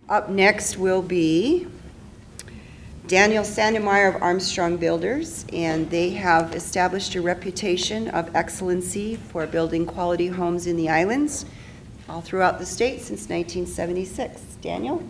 Up next will be Daniel Sandemeyer of Armstrong Builders, and they have established a reputation of excellency for building quality homes in the islands all throughout the state since 1976. Daniel?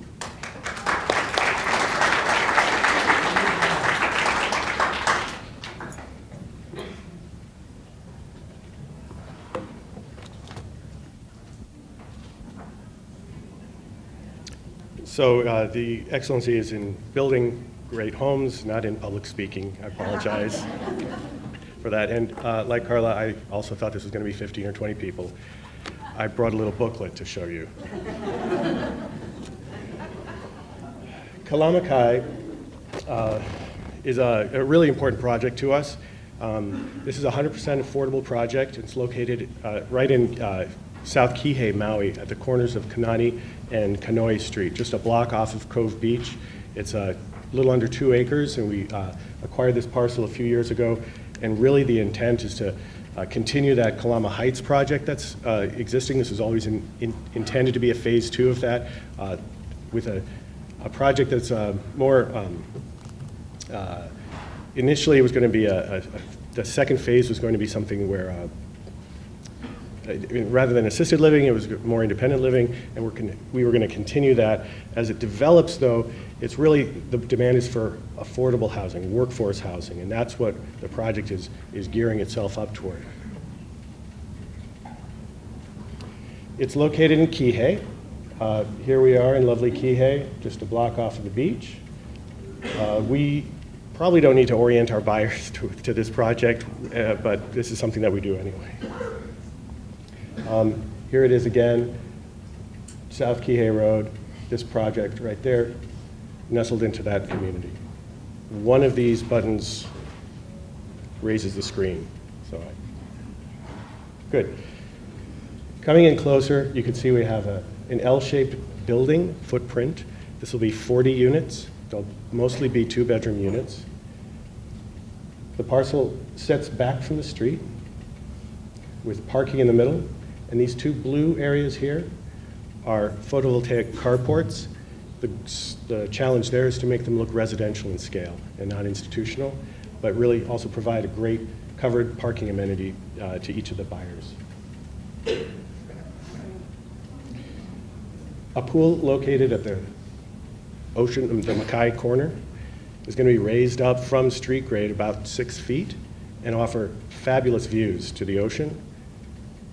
So the excellency is in building great homes, not in public speaking. I apologize for that. And like Carla, I also thought this was going to be 15 or 20 people. I brought a little booklet to show you. Kalamakai is a really important project to us. This is a 100% affordable project. It's located right in South Kihei, Maui, at the corners of Kanani and Kanoi Street, just a block off of Cove Beach. It's a little under 2 acres, and we acquired this parcel a few years ago. And really the intent is to continue that Kalama Heights project that's existing. This was always intended to be a phase 2 of that, with a project that's more, initially it was going to be the second phase was going to be something where rather than assisted living, it was more independent living, and we were going to continue that. As it develops, though, it's really, the demand is for affordable housing, workforce housing, and that's what the project is gearing itself up toward. It's located in Kihei. Here we are in lovely Kihei, just a block off of the beach. We probably don't need to orient our buyers to this project, but this is something that we do anyway. Here it is again, South Kihei Road, this project right there, nestled into that community. One of these buttons raises the screen. Good. Coming in closer, you can see we have an L-shaped building footprint. This will be 40 units. They'll mostly be 2-bedroom units. The parcel sets back from the street with parking in the middle. And these 2 blue areas here are photovoltaic carports. The challenge there is to make them look residential in scale and not institutional, but really also provide a great covered parking amenity to each of the buyers. A pool located at the ocean, the Makai corner, is going to be raised up from street grade about 6 feet and offer fabulous views to the ocean.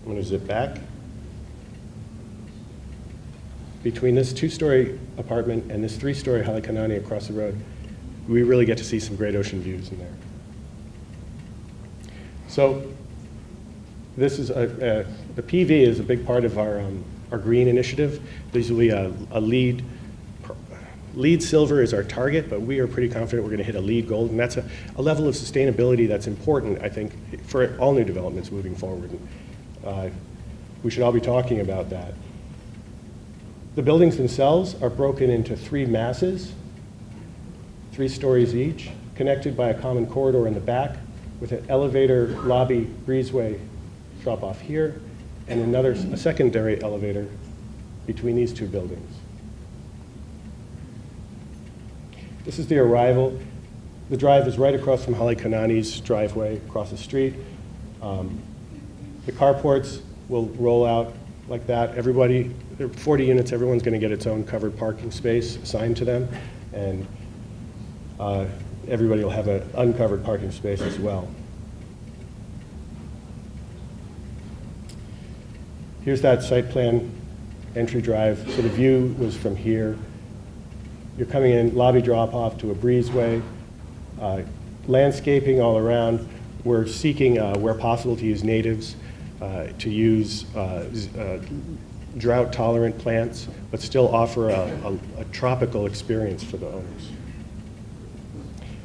I'm going to zip back. Between this 2-story apartment and this 3-story Halekanani across the road, we really get to see some great ocean views in there. So this is the PV is a big part of our green initiative. These will be a LEED silver is our target, but we are pretty confident we're going to hit a LEED gold, and that's a level of sustainability that's important, I think, for all new developments moving forward. We should all be talking about that. The buildings themselves are broken into 3 masses, 3 stories each, connected by a common corridor in the back with an elevator, lobby, breezeway drop off here, and a secondary elevator between these 2 buildings. This is the arrival. The drive is right across from Halekanani's driveway, across the street. The carports will roll out like that. Everybody, there are 40 units, everyone's going to get its own covered parking space assigned to them, and everybody will have an uncovered parking space as well. Here's that site plan entry drive. So the view was from here. You're coming in, lobby drop off to a breezeway, landscaping all around. We're seeking, where possible, to use natives, to use drought-tolerant plants, but still offer a tropical experience for the owners.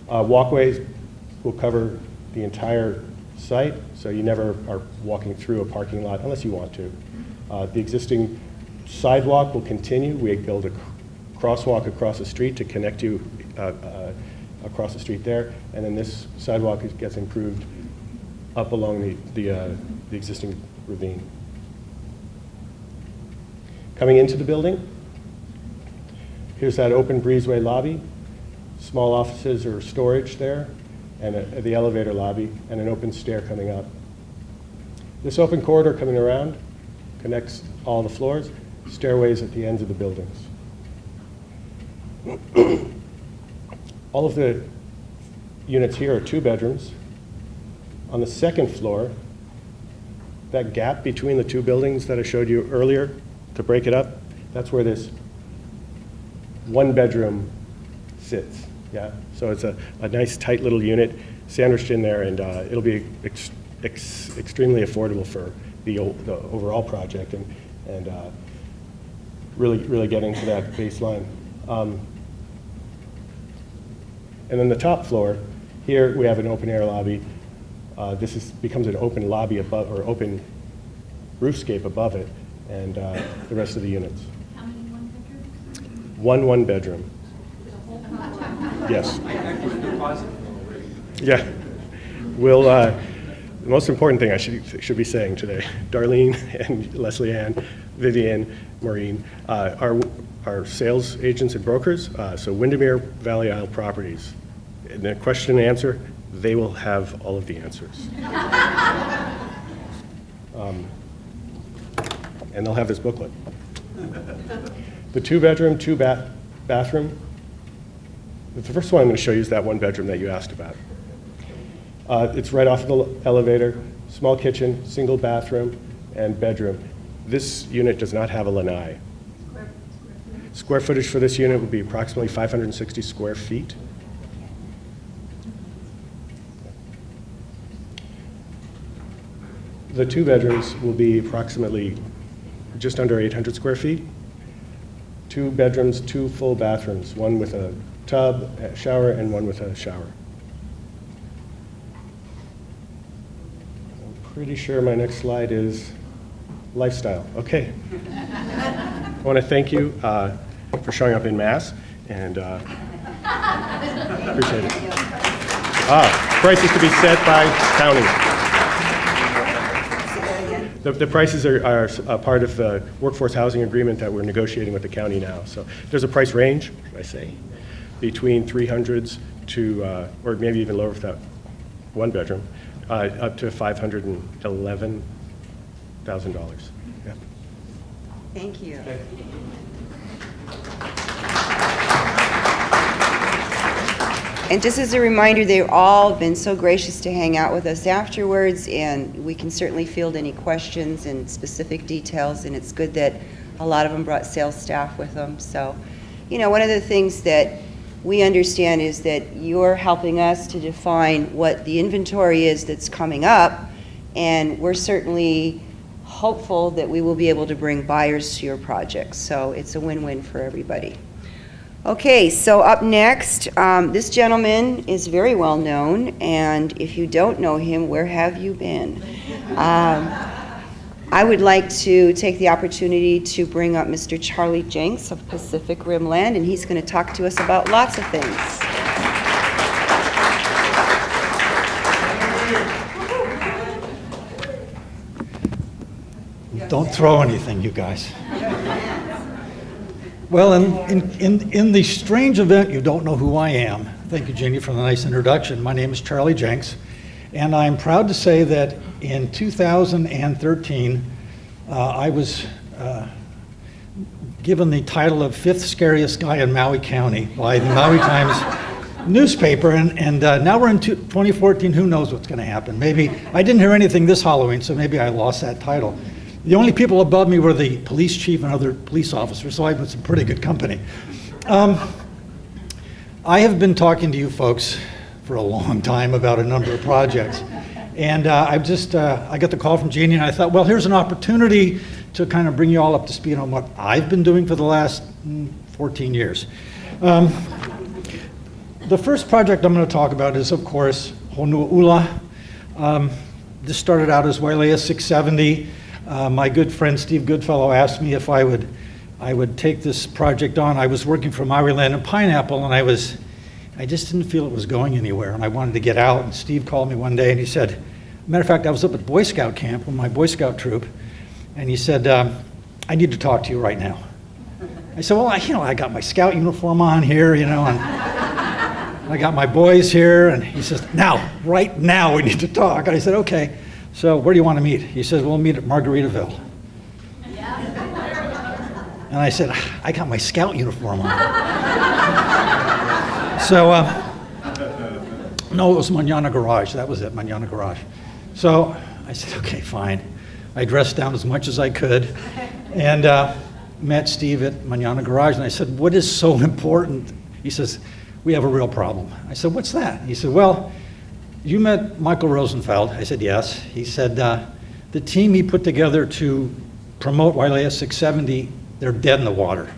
Walkways will cover the entire site, so you never are walking through a parking lot unless you want to. The existing sidewalk will continue. We build a crosswalk across the street to connect you across the street there, and then this sidewalk gets improved up along the existing ravine. Coming into the building, Here's that open breezeway lobby, small offices or storage there, and the elevator lobby, and an open stair coming up. This open corridor coming around connects all the floors, stairways at the ends of the buildings. All of the units here are 2 bedrooms. On the second floor, that gap between the 2 buildings that I showed you earlier, to break it up, that's where this 1 bedroom sits. Yeah, so it's a nice tight little unit sandwiched in there, and it'll be extremely affordable for the overall project, and really getting to that baseline. And then the top floor, here we have an open air lobby. This becomes an open lobby above, or open roofscape above it, and the rest of the units. How many one-bedrooms? One bedroom. Yes. Yeah. We'll, the most important thing I should be saying today, Darlene and Leslie Ann, Vivian, Maureen, are sales agents and brokers, so Windermere Valley Isle Properties. In the question and answer, they will have all of the answers. And they'll have this booklet. The 2-bedroom, 2-bathroom. The first one I'm going to show you is that 1 bedroom that you asked about. It's right off the elevator, small kitchen, single bathroom, and bedroom. This unit does not have a lanai. Square footage for this unit would be approximately 560 square feet. The 2 bedrooms will be approximately just under 800 square feet. 2 bedrooms, 2 full bathrooms, one with a tub, a shower, and one with a shower. I'm pretty sure my next slide is lifestyle. Okay. I want to thank you for showing up in mass, and appreciate it. Prices to be set by county. The prices are a part of the workforce housing agreement that we're negotiating with the county now. So there's a price range, I say, between 300s to, or maybe even lower for that 1 bedroom, up to $511,000. Yeah. Thank you. And just as a reminder, they've all been so gracious to hang out with us afterwards, and we can certainly field any questions and specific details, and it's good that a lot of them brought sales staff with them. So, you know, one of the things that we understand is that you're helping us to define what the inventory is that's coming up, and we're certainly hopeful that we will be able to bring buyers to your project. So it's a win-win for everybody. Okay, so up next, this gentleman is very well known, and if you don't know him, where have you been? I would like to take the opportunity to bring up Mr. Charlie Jenks of Pacific Rim Land, and he's going to talk to us about lots of things. Don't throw anything, you guys. Well, in the strange event you don't know who I am, thank you, Jeannie, for the nice introduction. My name is Charlie Jenks, and I'm proud to say that in 2013, I was given the title of 5th scariest guy in Maui County by the Maui Times newspaper, and now we're in 2014, who knows what's going to happen. Maybe, I didn't hear anything this Halloween, so maybe I lost that title. The only people above me were the police chief and other police officers, so I was in pretty good company. I have been talking to you folks for a long time about a number of projects, and I got the call from Jeannie, and I thought, well, here's an opportunity to kind of bring you all up to speed on what I've been doing for the last 14 years. The first project I'm going to talk about is, of course, Honua'ula. This started out as Wailea 670. My good friend Steve Goodfellow asked me if I would take this project on. I was working for Maui Land and Pineapple, and I just didn't feel it was going anywhere, and I wanted to get out. And Steve called me one day, and he said, matter of fact, I was up at Boy Scout camp with my Boy Scout troop, and he said, I need to talk to you right now. I said, well, I got my scout uniform on here, and I got my boys here. And he says, right now we need to talk. And I said, okay, so where do you want to meet? He says, we'll meet at Margaritaville. And I said, I got my scout uniform on. So, no, it was Manana Garage. That was it, Manana Garage. So I said, okay, fine. I dressed down as much as I could and met Steve at Manana Garage. And I said, what is so important? He says, we have a real problem. I said, what's that? He said, well, you met Michael Rosenfeld. I said, yes. He said, the team he put together to promote Wailea 670, they're dead in the water.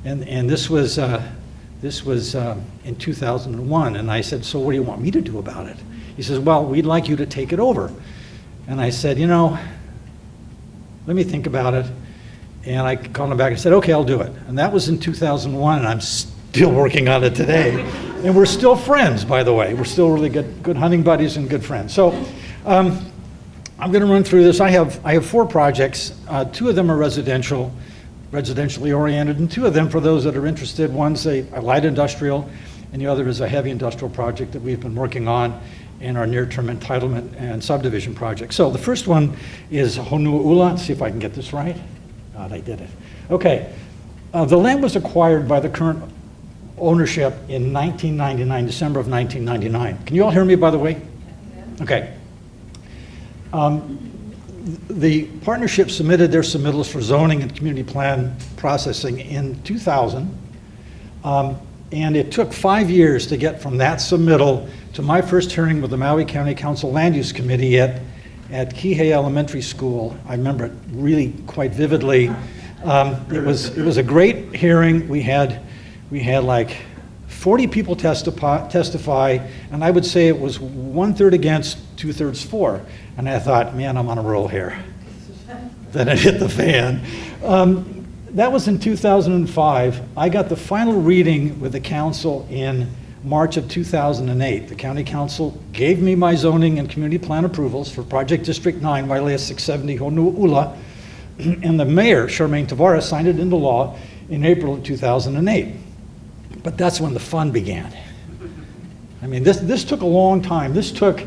And this was in 2001. And I said, so what do you want me to do about it? He says, well, we'd like you to take it over. And I said, let me think about it. And I called him back and said, okay, I'll do it. And that was in 2001, and I'm still working on it today. And we're still friends, by the way. We're still really good hunting buddies and good friends. So I'm going to run through this. I have 4 projects. 2 of them are residentially oriented, and 2 of them, for those that are interested, one's a light industrial, and the other is a heavy industrial project that we've been working on in our near-term entitlement and subdivision project. So the first one is Honua'ula. Let's see if I can get this right. God, I did it. Okay. The land was acquired by the current ownership in 1999, December of 1999. Can you all hear me, by the way? Okay. The partnership submitted their submittals for zoning and community plan processing in 2000. And it took 5 years to get from that submittal to my first hearing with the Maui County Council Land Use Committee at Kihei Elementary School. I remember it really quite vividly. It was a great hearing. We had like 40 people testify, and I would say it was 1/3 against, 2/3 for. And I thought, man, I'm on a roll here. Then it hit the fan. That was in 2005. I got the final reading with the council in March of 2008. The county council gave me my zoning and community plan approvals for Project District 9, Wailea 670, Honua'ula, and the mayor, Charmaine Tavares, signed it into law in April of 2008. But that's when the fun began. I mean, this took a long time. This took,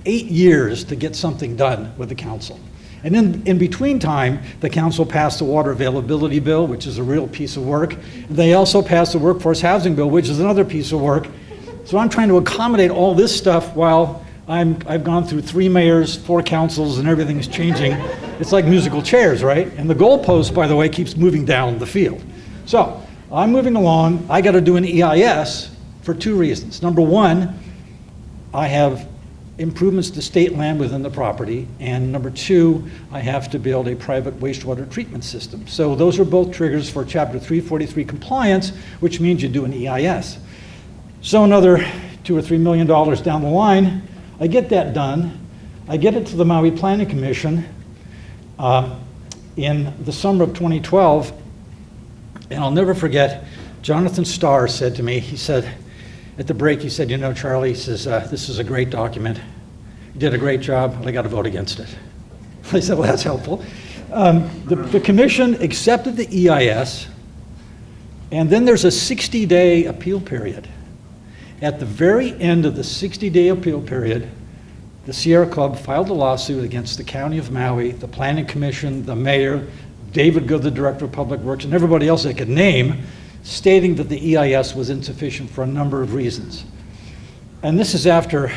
8 years to get something done with the council. And in between time, the council passed the water availability bill, which is a real piece of work. They also passed the workforce housing bill, which is another piece of work. So I'm trying to accommodate all this stuff while I've gone through 3 mayors, 4 councils, and everything's changing. It's like musical chairs, right? And the goalpost, by the way, keeps moving down the field. So I'm moving along. I got to do an EIS for 2 reasons. Number 1, I have improvements to state land within the property, and number 2, I have to build a private wastewater treatment system. So those are both triggers for Chapter 343 compliance, which means you do an EIS. So another $2 or $3 million down the line, I get that done. I get it to the Maui Planning Commission in the summer of 2012, and I'll never forget, Jonathan Starr said to me, he said, at the break, he said, Charlie, he says, this is a great document. You did a great job, but I got to vote against it. I said, well, that's helpful. The commission accepted the EIS, and then there's a 60-day appeal period. At the very end of the 60-day appeal period, the Sierra Club filed a lawsuit against the County of Maui, the Planning Commission, the mayor, David Good, the Director of Public Works, and everybody else they could name, stating that the EIS was insufficient for a number of reasons. And this is after,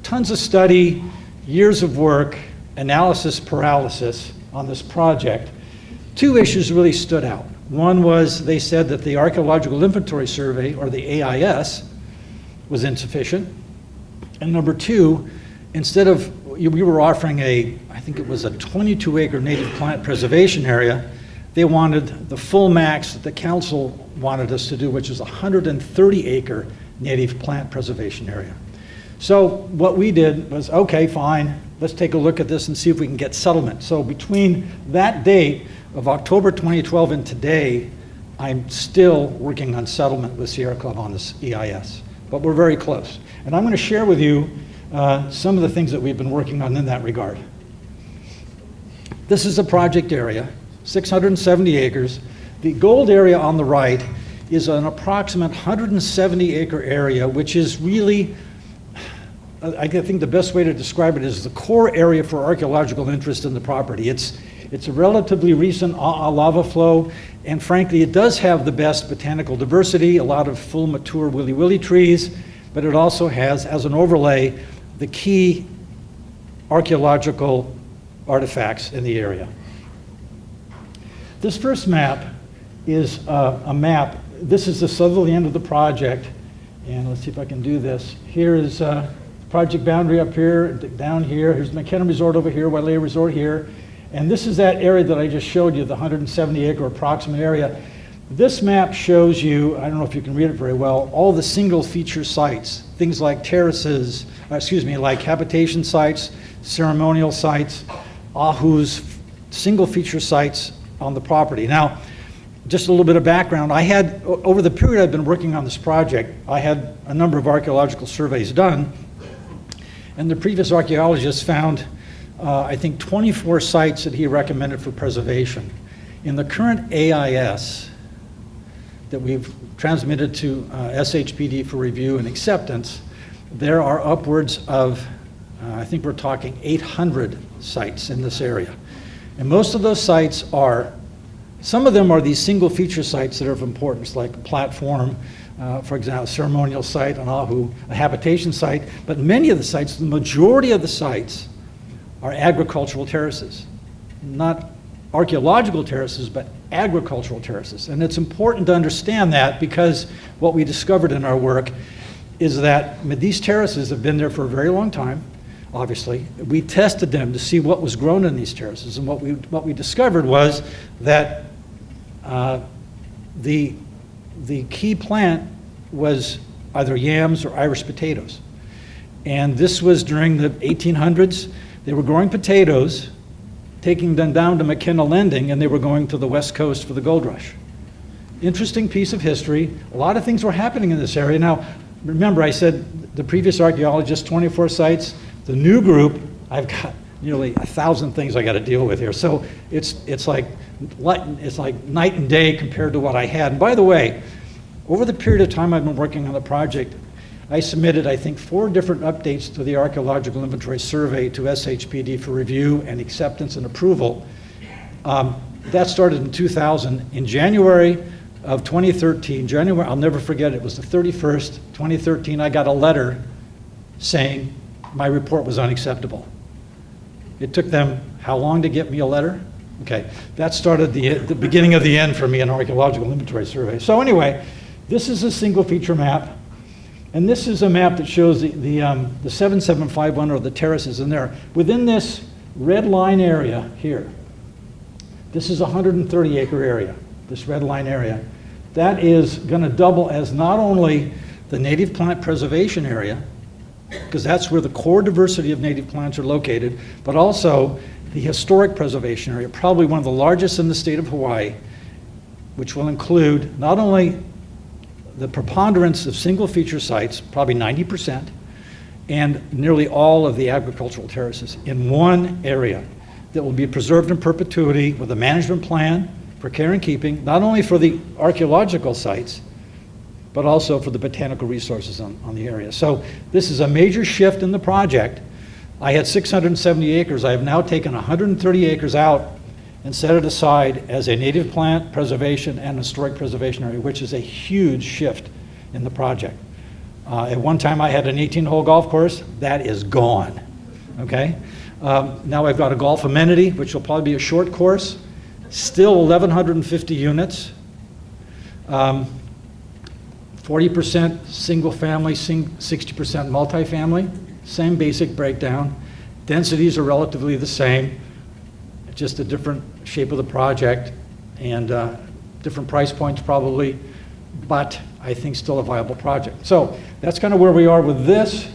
tons of study, years of work, analysis paralysis on this project. 2 issues really stood out. One was they said that the Archaeological Inventory Survey, or the AIS, was insufficient. And number 2, instead of, we were offering I think it was a 22-acre native plant preservation area, they wanted the full max that the council wanted us to do, which is a 130-acre native plant preservation area. So what we did was, okay, fine, let's take a look at this and see if we can get settlement. So between that date of October 2012 and today, I'm still working on settlement with Sierra Club on this EIS, but we're very close. And I'm going to share with you some of the things that we've been working on in that regard. This is a project area. 670 acres. The gold area on the right is an approximate 170-acre area, which is really, I think the best way to describe it is the core area for archaeological interest in the property. It's a relatively recent lava flow, and frankly, it does have the best botanical diversity, a lot of full mature willy-willy trees, but it also has, as an overlay, the key archaeological artifacts in the area. This first map is a map. This is the southerly end of the project, and let's see if I can do this. Here is project boundary up here, down here. Here's McKenna Resort over here, Wailea Resort here. And this is that area that I just showed you, the 170-acre approximate area. This map shows you, I don't know if you can read it very well, all the single feature sites, things like terraces, like habitation sites, ceremonial sites, ahus, single feature sites on the property. Now, just a little bit of background. I had, over the period I've been working on this project, I had a number of archaeological surveys done, and the previous archaeologist found, I think, 24 sites that he recommended for preservation. In the current AIS that we've transmitted to SHPD for review and acceptance, there are upwards of, I think we're talking 800 sites in this area. And most of those sites are, some of them are these single feature sites that are of importance, like a platform, for example, a ceremonial site, an ahu, a habitation site, but many of the sites, the majority of the sites, are agricultural terraces. Not archaeological terraces, but agricultural terraces. And it's important to understand that, because what we discovered in our work is that these terraces have been there for a very long time, obviously. We tested them to see what was grown in these terraces, and what we discovered was that the key plant was either yams or Irish potatoes. And this was during the 1800s. They were growing potatoes, taking them down to McKenna Lending, and they were going to the West Coast for the gold rush. Interesting piece of history. A lot of things were happening in this area. Now, remember I said the previous archaeologist, 24 sites. The new group, I've got nearly 1,000 things I got to deal with here. So it's like night and day compared to what I had. And by the way, over the period of time I've been working on the project, I submitted, I think, 4 different updates to the Archaeological Inventory Survey to SHPD for review and acceptance and approval. That started in 2000. In January of 2013, I'll never forget, it was the 31st, 2013, I got a letter saying my report was unacceptable. It took them how long to get me a letter? Okay, that started the beginning of the end for me in Archaeological Inventory Survey. So anyway, this is a single feature map. And this is a map that shows the 7751, or the terraces in there. Within this red line area here, this is a 130-acre area, this red line area. That is going to double as not only the native plant preservation area, because that's where the core diversity of native plants are located, but also the historic preservation area, probably one of the largest in the state of Hawaii, which will include not only the preponderance of single feature sites, probably 90%, and nearly all of the agricultural terraces in one area that will be preserved in perpetuity with a management plan for care and keeping, not only for the archaeological sites, but also for the botanical resources on the area. So this is a major shift in the project. I had 670 acres. I have now taken 130 acres out and set it aside as a native plant preservation and historic preservation area, which is a huge shift in the project. At one time I had an 18-hole golf course. That is gone, okay? Now I've got a golf amenity, which will probably be a short course, still 1,150 units, 40% single family, 60% multifamily, same basic breakdown. Densities are relatively the same, just a different shape of the project and different price points probably, but I think still a viable project. So that's kind of where we are with this.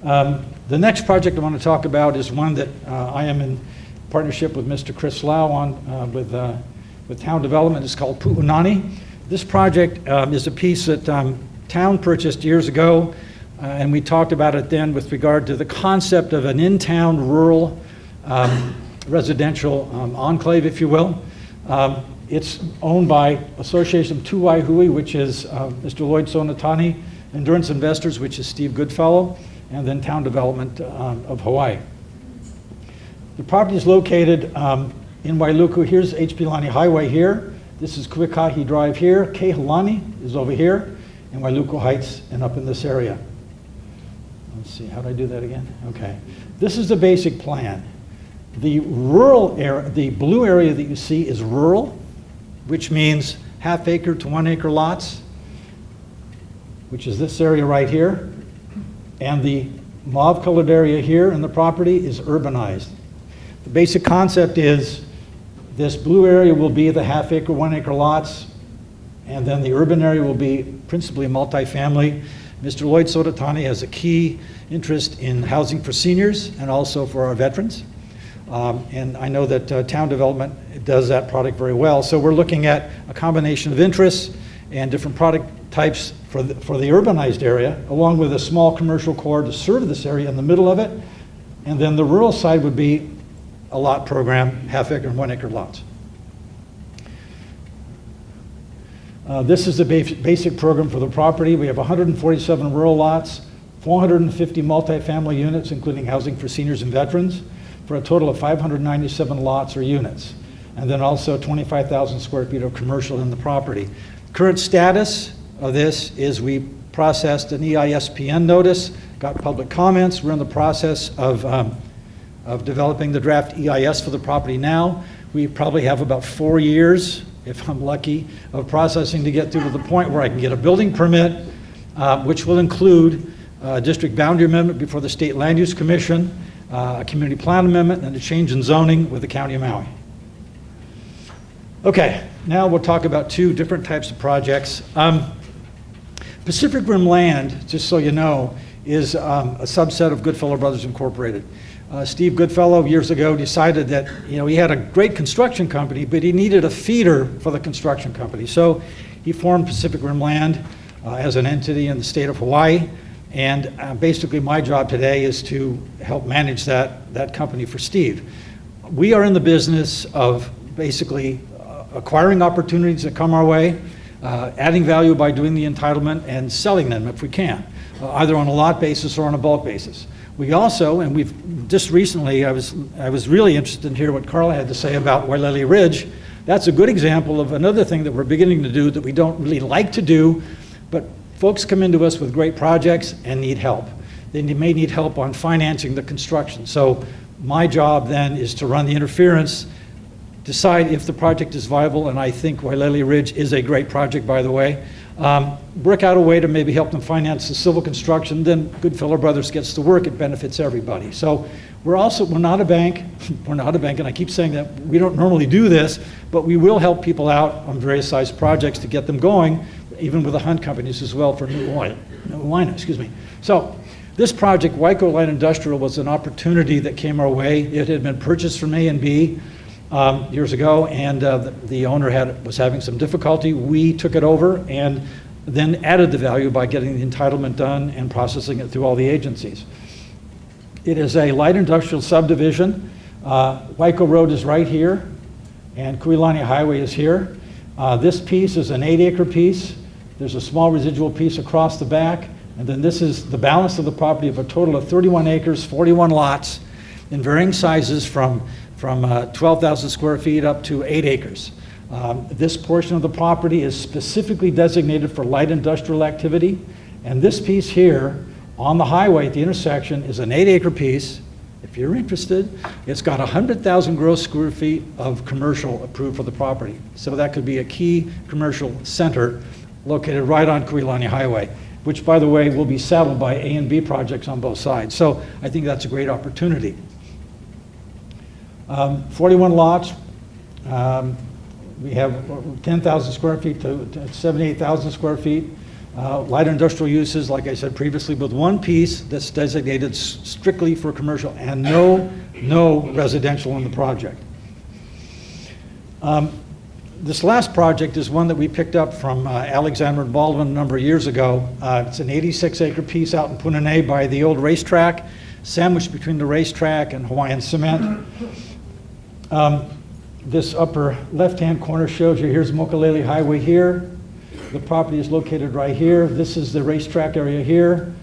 The next project I want to talk about is one that I am in partnership with Mr. Chris Lau on with Town Development. It's called Pu'unani. This project is a piece that Town purchased years ago, and we talked about it then with regard to the concept of an in-town rural residential enclave, if you will. It's owned by Association of Tuwaihui, which is Mr. Lloyd Sonatani, Endurance Investors, which is Steve Goodfellow, and then Town Development of Hawaii. The property is located in Wailuku. Here's Pilani Highway here. This is Kuikahi Drive here. Kehalani is over here, and Wailuku Heights and up in this area. Let's see, how do I do that again? Okay. This is the basic plan. The rural area, the blue area that you see is rural, which means half-acre to 1-acre lots, which is this area right here. And the mauve-colored area here in the property is urbanized. The basic concept is this blue area will be the half-acre, 1-acre lots, and then the urban area will be principally multifamily. Mr. Lloyd Sodatani has a key interest in housing for seniors and also for our veterans. And I know that Town Development does that product very well. So we're looking at a combination of interests and different product types for the urbanized area, along with a small commercial core to serve this area in the middle of it. And then the rural side would be a lot program, half-acre and 1-acre lots. This is the basic program for the property. We have 147 rural lots, 450 multifamily units, including housing for seniors and veterans, for a total of 597 lots or units, and then also 25,000 square feet of commercial in the property. Current status of this is we processed an EISPN notice, got public comments. We're in the process of developing the draft EIS for the property now. We probably have about 4 years, if I'm lucky, of processing to get through to the point where I can get a building permit, which will include a district boundary amendment before the State Land Use Commission, a community plan amendment, and a change in zoning with the County of Maui. Okay, now we'll talk about 2 different types of projects. Pacific Rim Land, just so you know, is a subset of Goodfellow Brothers Incorporated. Steve Goodfellow years ago decided that he had a great construction company, but he needed a feeder for the construction company. So he formed Pacific Rim Land as an entity in the state of Hawaii. And basically my job today is to help manage that company for Steve. We are in the business of basically acquiring opportunities that come our way, adding value by doing the entitlement and selling them if we can, either on a lot basis or on a bulk basis. We also, and we've just recently, I was really interested to hear what Carla had to say about Wailele Ridge. That's a good example of another thing that we're beginning to do that we don't really like to do, but folks come into us with great projects and need help. They may need help on financing the construction. So my job then is to run the interference, decide if the project is viable, and I think Wailele Ridge is a great project, by the way. Work out a way to maybe help them finance the civil construction, then Goodfellow Brothers gets to work, it benefits everybody. So we're not a bank, and I keep saying that we don't normally do this, but we will help people out on various size projects to get them going, even with the hunt companies as well for New Wine, excuse me. So this project, Waiko Light Industrial, was an opportunity that came our way. It had been purchased from A&B years ago, and the owner was having some difficulty. We took it over and then added the value by getting the entitlement done and processing it through all the agencies. It is a light industrial subdivision. Waiko Road is right here, and Kuilani Highway is here. This piece is an 8-acre piece. There's a small residual piece across the back, and then this is the balance of the property of a total of 31 acres, 41 lots in varying sizes from 12,000 square feet up to 8 acres. This portion of the property is specifically designated for light industrial activity, and this piece here on the highway at the intersection is an 8-acre piece. If you're interested, it's got 100,000 gross square feet of commercial approved for the property. So that could be a key commercial center located right on Kuilani Highway, which, by the way, will be saddled by A and B projects on both sides. So I think that's a great opportunity. 41 lots. We have 10,000 square feet to 78,000 square feet. Light industrial uses, like I said previously, with one piece that's designated strictly for commercial and no residential in the project. This last project is one that we picked up from Alexander and Baldwin a number of years ago. It's an 86-acre piece out in Punane by the old racetrack, sandwiched between the racetrack and Hawaiian Cement. This upper left-hand corner shows you, here's Mokulele Highway here. The property is located right here. This is the racetrack area here.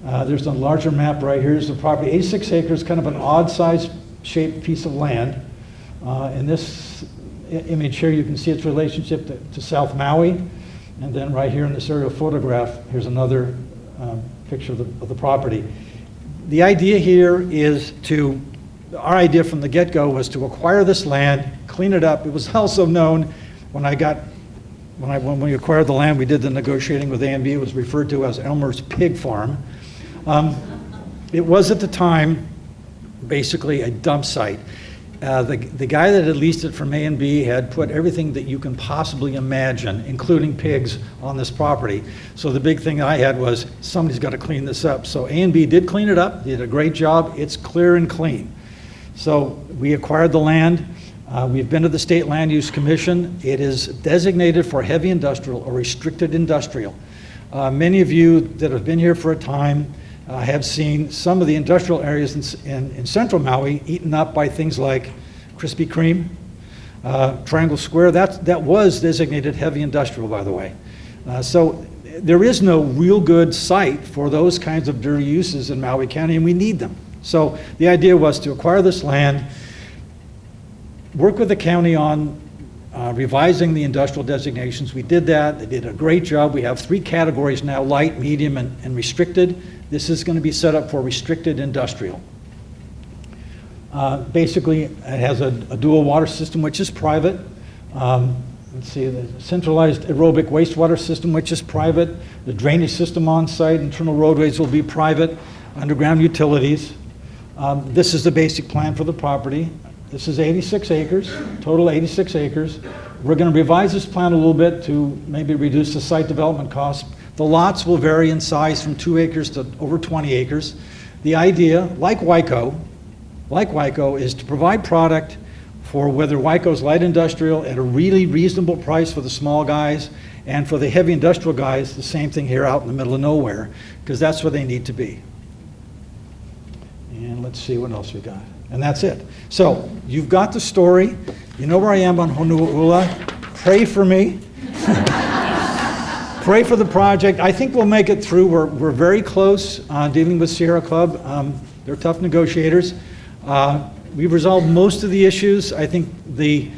There's a larger map right here. Here's the property, 86 acres, kind of an odd-sized shaped piece of land. In this image here, you can see its relationship to South Maui. And then right here in this aerial photograph, here's another picture of the property. The idea here is our idea from the get-go was to acquire this land, clean it up. It was also known when we acquired the land, we did the negotiating with A&B, it was referred to as Elmer's Pig Farm. It was at the time basically a dump site. The guy that had leased it from A&B had put everything that you can possibly imagine, including pigs, on this property. So the big thing I had was, somebody's got to clean this up. So A&B did clean it up, did a great job. It's clear and clean. So we acquired the land. We've been to the State Land Use Commission. It is designated for heavy industrial or restricted industrial. Many of you that have been here for a time have seen some of the industrial areas in central Maui eaten up by things like Krispy Kreme, Triangle Square. That was designated heavy industrial, by the way. So there is no real good site for those kinds of dirty uses in Maui County, and we need them. So the idea was to acquire this land, work with the county on revising the industrial designations. We did that. They did a great job. We have 3 categories now, light, medium, and restricted. This is going to be set up for restricted industrial. Basically, it has a dual water system, which is private. Let's see, the centralized aerobic wastewater system, which is private. The drainage system on site, internal roadways will be private. Underground utilities. This is the basic plan for the property. This is 86 acres, total 86 acres. We're going to revise this plan a little bit to maybe reduce the site development costs. The lots will vary in size from 2 acres to over 20 acres. The idea, like Waiko, is to provide product for whether Waiko's light industrial at a really reasonable price for the small guys, and for the heavy industrial guys, the same thing here out in the middle of nowhere, because that's where they need to be. And let's see what else we got. And that's it. So you've got the story. You know where I am on Honua'ula. Pray for me. Pray for the project. I think we'll make it through. We're very close dealing with Sierra Club. They're tough negotiators. We've resolved most of the issues. I think the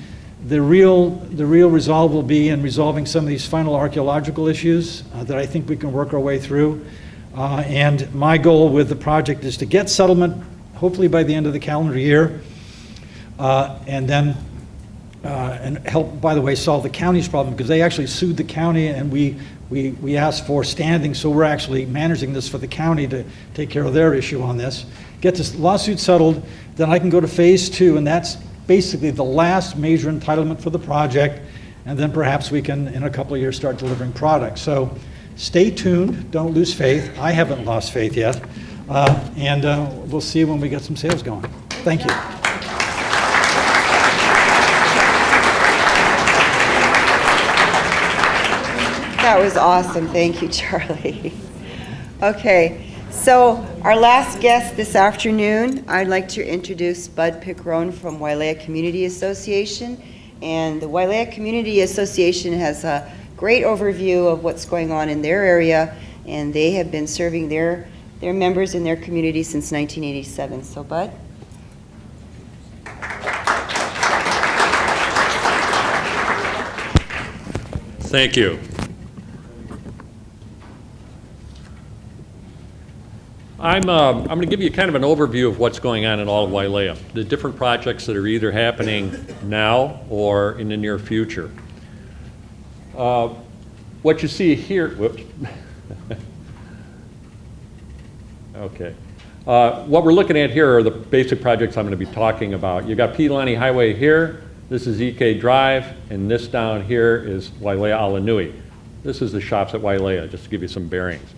real resolve will be in resolving some of these final archaeological issues that I think we can work our way through. And my goal with the project is to get settlement hopefully by the end of the calendar year, and then and help, by the way, solve the county's problem, because they actually sued the county, and we asked for standing, so we're actually managing this for the county to take care of their issue on this. Get this lawsuit settled, then I can go to phase 2, and that's basically the last major entitlement for the project, and then perhaps we can, in a couple of years, start delivering products. So stay tuned, don't lose faith. I haven't lost faith yet. And we'll see when we get some sales going. Thank you. That was awesome. Thank you, Charlie. Okay, so our last guest this afternoon, I'd like to introduce Bud Picrone from Wailea Community Association. And the Wailea Community Association has a great overview of what's going on in their area, and they have been serving their members in their community since 1987. So, Bud? Thank you. I'm going to give you kind of an overview of what's going on in all of Wailea, the different projects that are either happening now or in the near future. What you see here, whoops. Okay. What we're looking at here are the basic projects I'm going to be talking about. You got Pilani Highway here, this is EK Drive, and this down here is Wailea Alanui. This is the shops at Wailea, just to give you some bearings.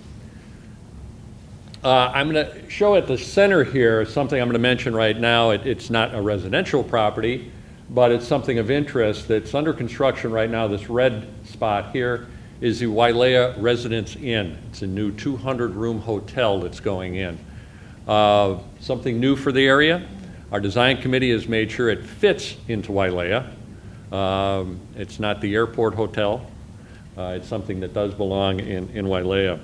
I'm going to show at the center here something I'm going to mention right now. It's not a residential property, but it's something of interest that's under construction right now. This red spot here is the Wailea Residence Inn. It's a new 200-room hotel that's going in. Something new for the area. Our design committee has made sure it fits into Wailea. It's not the airport hotel. It's something that does belong in Wailea.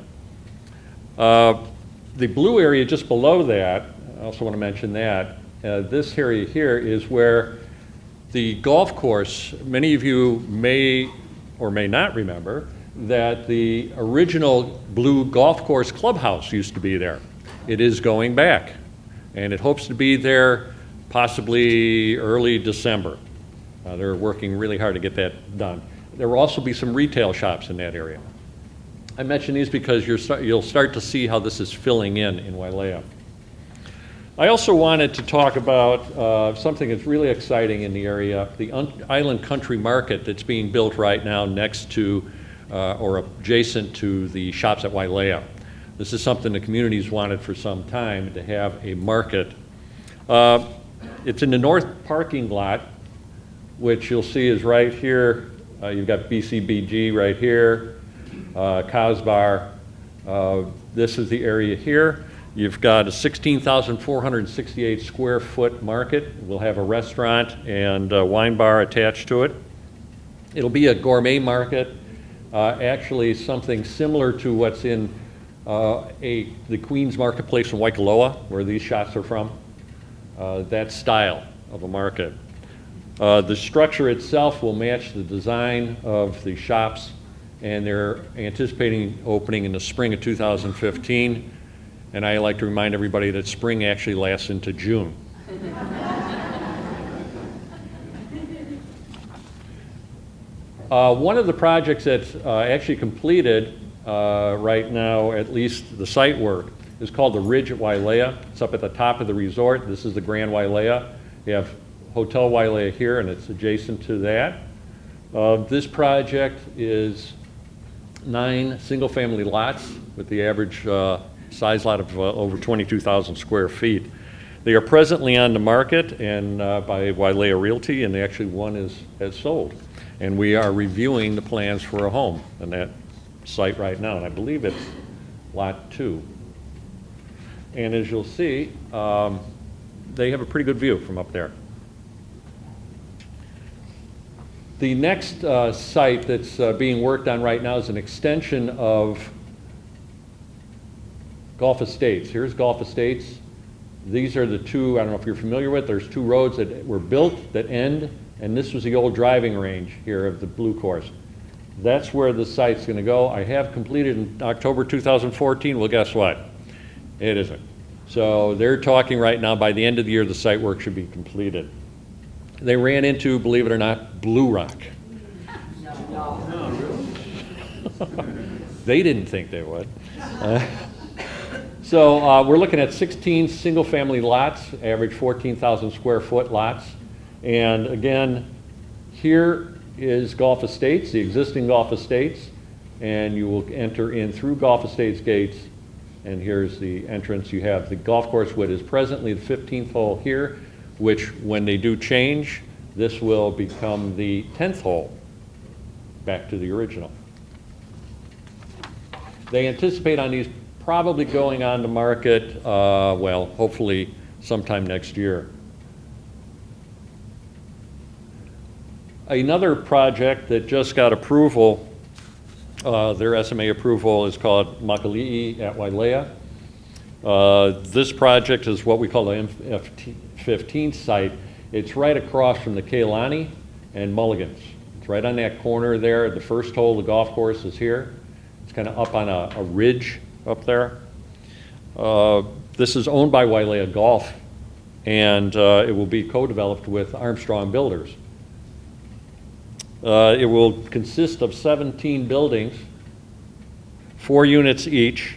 The blue area just below that, I also want to mention that, this area here is where the golf course, many of you may or may not remember that the original blue golf course clubhouse used to be there. It is going back, and it hopes to be there possibly early December. They're working really hard to get that done. There will also be some retail shops in that area. I mention these because you'll start to see how this is filling in Wailea. I also wanted to talk about something that's really exciting in the area, the Island Country Market that's being built right now next to or adjacent to the shops at Wailea. This is something the community's wanted for some time, to have a market. It's in the north parking lot, which you'll see is right here. You've got BCBG right here, Cows Bar. This is the area here. You've got a 16,468 square foot market. We'll have a restaurant and a wine bar attached to it. It'll be a gourmet market, actually something similar to what's in the Queens Marketplace in Waikoloa, where these shops are from. That style of a market. The structure itself will match the design of the shops, and they're anticipating opening in the spring of 2015. And I like to remind everybody that spring actually lasts into June. One of the projects that's actually completed right now, at least the site work, is called the Ridge at Wailea. It's up at the top of the resort. This is the Grand Wailea. You have Hotel Wailea here, and it's adjacent to that. This project is 9 single-family lots with the average size lot of over 22,000 square feet. They are presently on the market and by Wailea Realty, and actually one has sold. And we are reviewing the plans for a home on that site right now, and I believe it's lot 2. And as you'll see, they have a pretty good view from up there. The next site that's being worked on right now is an extension of Gulf Estates. Here's Gulf Estates. These are the two, I don't know if you're familiar with, there's 2 roads that were built that end, and this was the old driving range here of the blue course. That's where the site's going to go. I have completed in October 2014. Well, guess what? It isn't. So they're talking right now, by the end of the year, the site work should be completed. They ran into, believe it or not, Blue Rock. They didn't think they would. So we're looking at 16 single-family lots, average 14,000 square foot lots. And again, here is Gulf Estates, the existing Gulf Estates, and you will enter in through Gulf Estates gates, and here's the entrance. You have the golf course, what is presently the 15th hole here, which when they do change, this will become the 10th hole, back to the original. They anticipate on these probably going on the market, well, hopefully sometime next year. Another project that just got approval, their SMA approval, is called Makali'i at Wailea. This project is what we call the M15 site. It's right across from the Keilani and Mulligan's. It's right on that corner there. The first hole of the golf course is here. It's kind of up on a ridge up there. This is owned by Wailea Golf, and it will be co-developed with Armstrong Builders. It will consist of 17 buildings, 4 units each,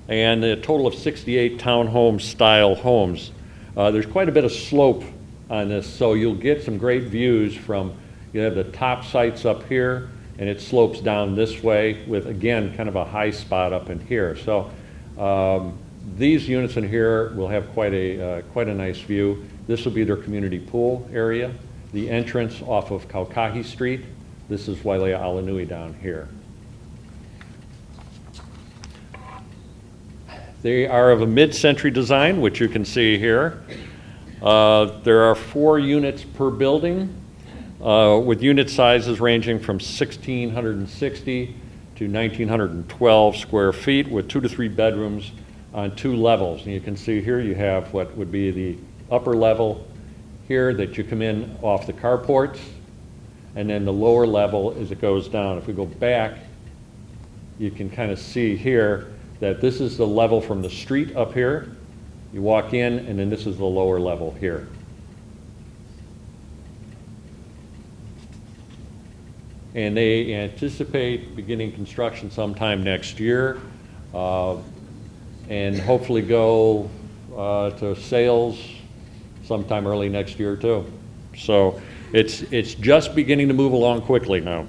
and a total of 68 townhome style homes. There's quite a bit of slope on this, so you'll get some great views from, you have the top sites up here, and it slopes down this way with, again, kind of a high spot up in here. So these units in here will have quite a nice view. This will be their community pool area. The entrance off of Kaukahi Street. This is Wailea Alanui down here. They are of a mid-century design, which you can see here. There are 4 units per building, with unit sizes ranging from 1,660 to 1,912 square feet, with 2 to 3 bedrooms on 2 levels. And you can see here you have what would be the upper level here that you come in off the carports, and then the lower level as it goes down. If we go back, you can kind of see here that this is the level from the street up here. You walk in, and then this is the lower level here. And they anticipate beginning construction sometime next year, and hopefully go to sales sometime early next year too. So it's just beginning to move along quickly now.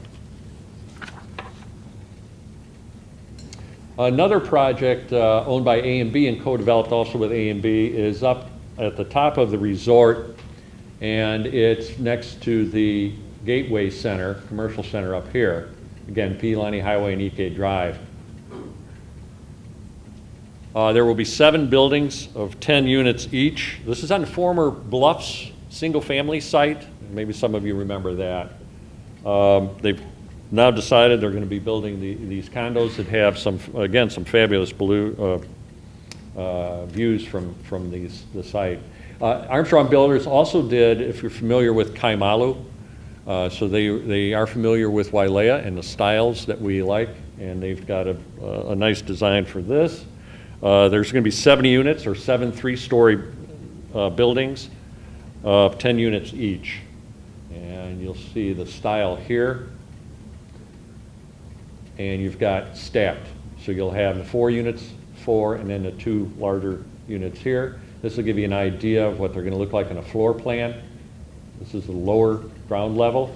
Another project owned by A&B and co-developed also with A&B is up at the top of the resort, and it's next to the Gateway Center, commercial center up here. Again, Pilani Highway and Ike Drive. There will be 7 buildings of 10 units each. This is on the former Bluffs single-family site. Maybe some of you remember that. They've now decided they're going to be building these condos that have some fabulous views from the site. Armstrong Builders also did, if you're familiar with Kaimalu, so they are familiar with Wailea and the styles that we like, and they've got a nice design for this. There's going to be 70 units, or 7 3-story buildings of 10 units each. And you'll see the style here. And you've got stacked. So you'll have the 4 units, 4, and then the 2 larger units here. This will give you an idea of what they're going to look like in a floor plan. This is the lower ground level,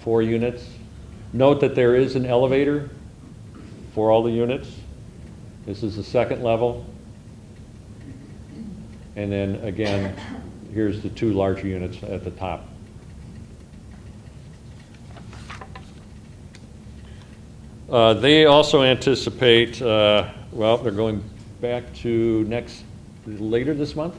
4 units. Note that there is an elevator for all the units. This is the 2nd level. And then again, here's the 2 larger units at the top. They also anticipate, well, they're going back to later this month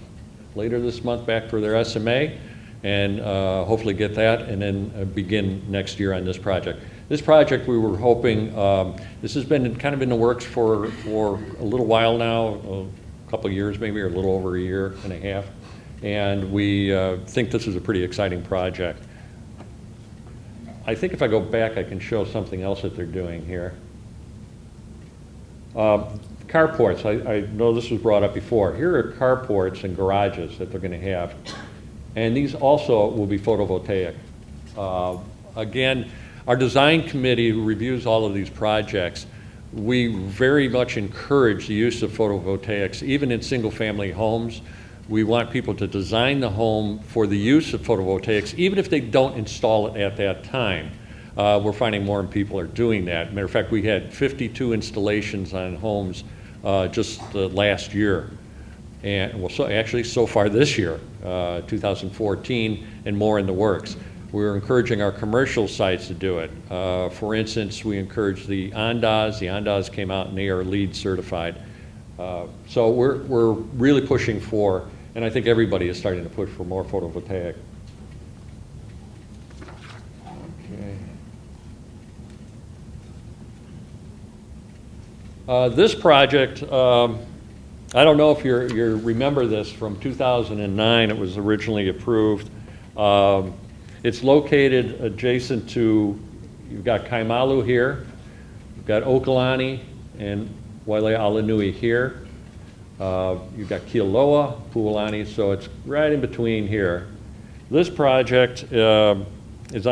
back for their SMA, and hopefully get that, and then begin next year on this project. This project, we were hoping, this has been kind of in the works for a little while now, a couple of years maybe, or a little over a year and a half, and we think this is a pretty exciting project. I think if I go back, I can show something else that they're doing here. Carports, I know this was brought up before. Here are carports and garages that they're going to have. And these also will be photovoltaic. Again, our design committee who reviews all of these projects, we very much encourage the use of photovoltaics, even in single-family homes. We want people to design the home for the use of photovoltaics, even if they don't install it at that time. We're finding more and people are doing that. Matter of fact, we had 52 installations on homes just last year. And well, so far this year, 2014, and more in the works. We're encouraging our commercial sites to do it. For instance, we encourage the Andaz. The Andaz came out and they are LEED certified. So we're really pushing for, and I think everybody is starting to push for more photovoltaic. Okay. This project, I don't know if you remember this from 2009. It was originally approved. It's located adjacent to, you've got Kaimalu here, you've got Okalani and Wailea Alanui here. You've got Kealoha, Pualani, so it's right in between here. This project is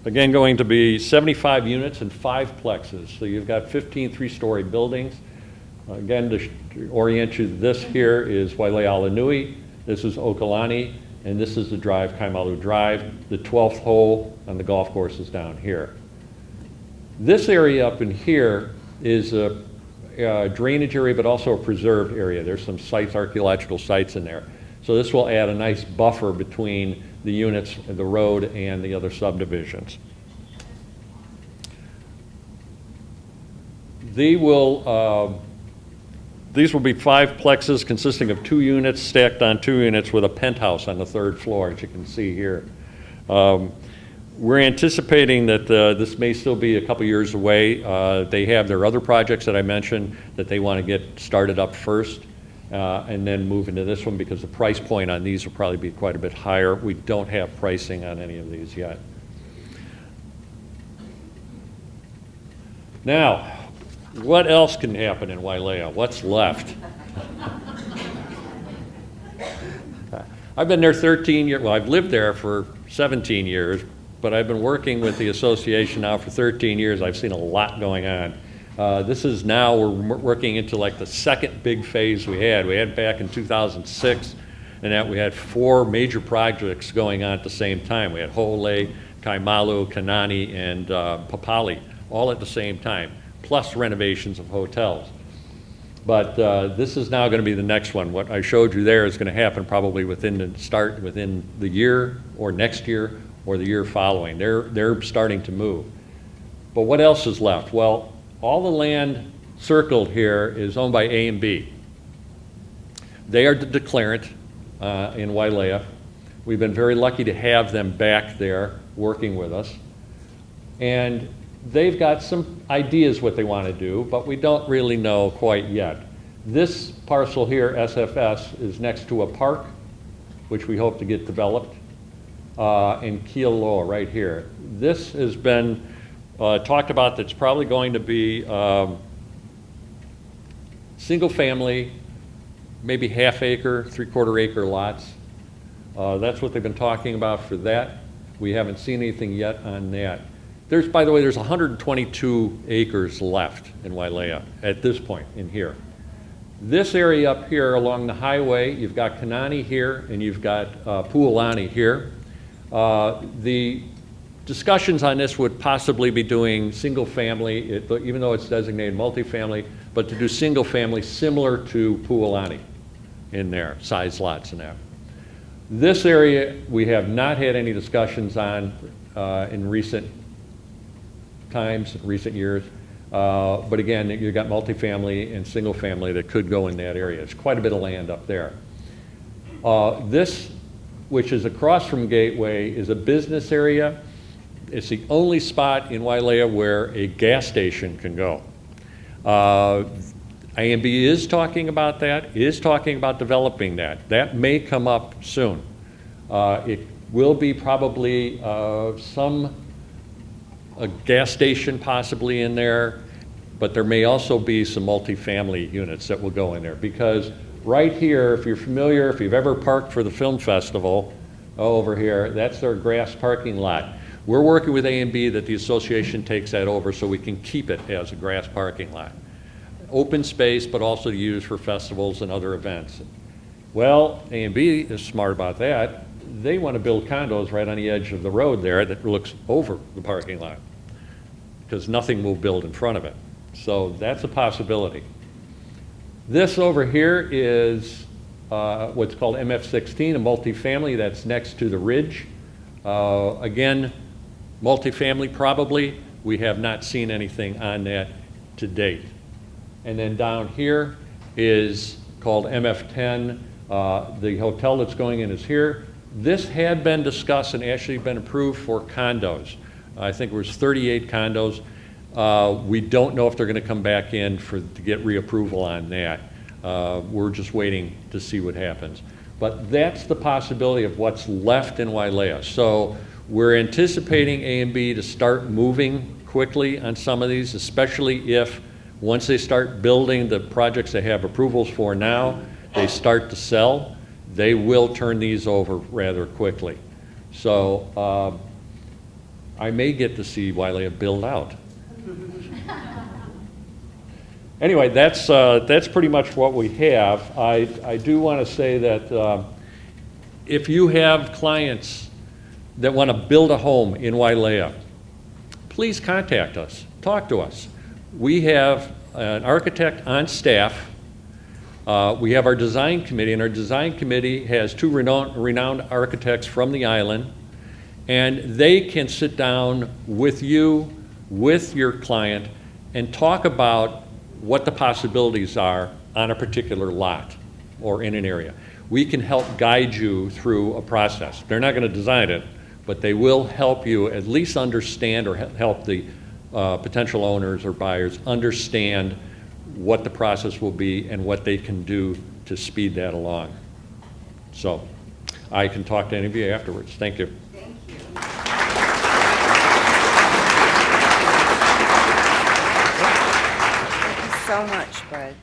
again going to be 75 units and 5 plexes. So you've got 15 3-story buildings. Again, to orient you, this here is Wailea Alanui, this is Okalani, and this is the drive, Kaimalu Drive. The 12th hole on the golf course is down here. This area up in here is a drainage area, but also a preserved area. There's some sites, archaeological sites in there. So this will add a nice buffer between the units, the road, and the other subdivisions. These will be 5 plexes consisting of 2 units stacked on 2 units with a penthouse on the 3rd floor, as you can see here. We're anticipating that this may still be a couple years away. They have their other projects that I mentioned that they want to get started up first and then move into this one, because the price point on these will probably be quite a bit higher. We don't have pricing on any of these yet. Now, what else can happen in Wailea? What's left? I've been there 13 years. Well, I've lived there for 17 years, but I've been working with the association now for 13 years. I've seen a lot going on. This is now, we're working into like the second big phase we had. We had back in 2006, and that we had 4 major projects going on at the same time. We had Ho'ole, Kaimalu, Kanani, and Papali, all at the same time, plus renovations of hotels. But this is now going to be the next one. What I showed you there is going to happen probably within the year, or next year, or the year following. They're starting to move. But what else is left? Well, all the land circled here is owned by A&B. They are the declarant in Wailea. We've been very lucky to have them back there working with us. And they've got some ideas what they want to do, but we don't really know quite yet. This parcel here, SFS, is next to a park, which we hope to get developed, in Kealoha right here. This has been talked about. That's probably going to be single family, maybe half-acre, 3/4 acre lots. That's what they've been talking about for that. We haven't seen anything yet on that. By the way, there's 122 acres left in Wailea at this point in here. This area up here along the highway, you've got Kanani here and you've got Puolani here. The discussions on this would possibly be doing single family, even though it's designated multifamily, but to do single family similar to Puolani in there, size lots and that. This area we have not had any discussions on in recent times, recent years. But again, you've got multifamily and single family that could go in that area. It's quite a bit of land up there. This, which is across from Gateway, is a business area. It's the only spot in Wailea where a gas station can go. A&B is talking about that, is talking about developing that. That may come up soon. It will be probably a gas station possibly in there, but there may also be some multifamily units that will go in there, because right here, if you're familiar, if you've ever parked for the film festival over here, that's their grass parking lot. We're working with A&B that the association takes that over so we can keep it as a grass parking lot. Open space, but also used for festivals and other events. Well, A&B is smart about that. They want to build condos right on the edge of the road there that looks over the parking lot, because nothing will build in front of it. So that's a possibility. This over here is what's called MF16, a multifamily that's next to the ridge. Again, multifamily probably. We have not seen anything on that to date. And then down here is called MF10. The hotel that's going in is here. This had been discussed and actually been approved for condos. I think it was 38 condos. We don't know if they're going to come back in to get reapproval on that. We're just waiting to see what happens. But that's the possibility of what's left in Wailea. So we're anticipating A&B to start moving quickly on some of these, especially if once they start building the projects they have approvals for now, they start to sell, they will turn these over rather quickly. So I may get to see Wailea build out. Anyway, that's pretty much what we have. I do want to say that if you have clients that want to build a home in Wailea, please contact us, talk to us. We have an architect on staff. We have our design committee, and our design committee has 2 renowned architects from the island, and they can sit down with you, with your client, and talk about what the possibilities are on a particular lot or in an area. We can help guide you through a process. They're not going to design it, but they will help you at least understand or help the potential owners or buyers understand what the process will be and what they can do to speed that along. So I can talk to any of you afterwards. Thank you. Thank you. Thank you so much, Bud.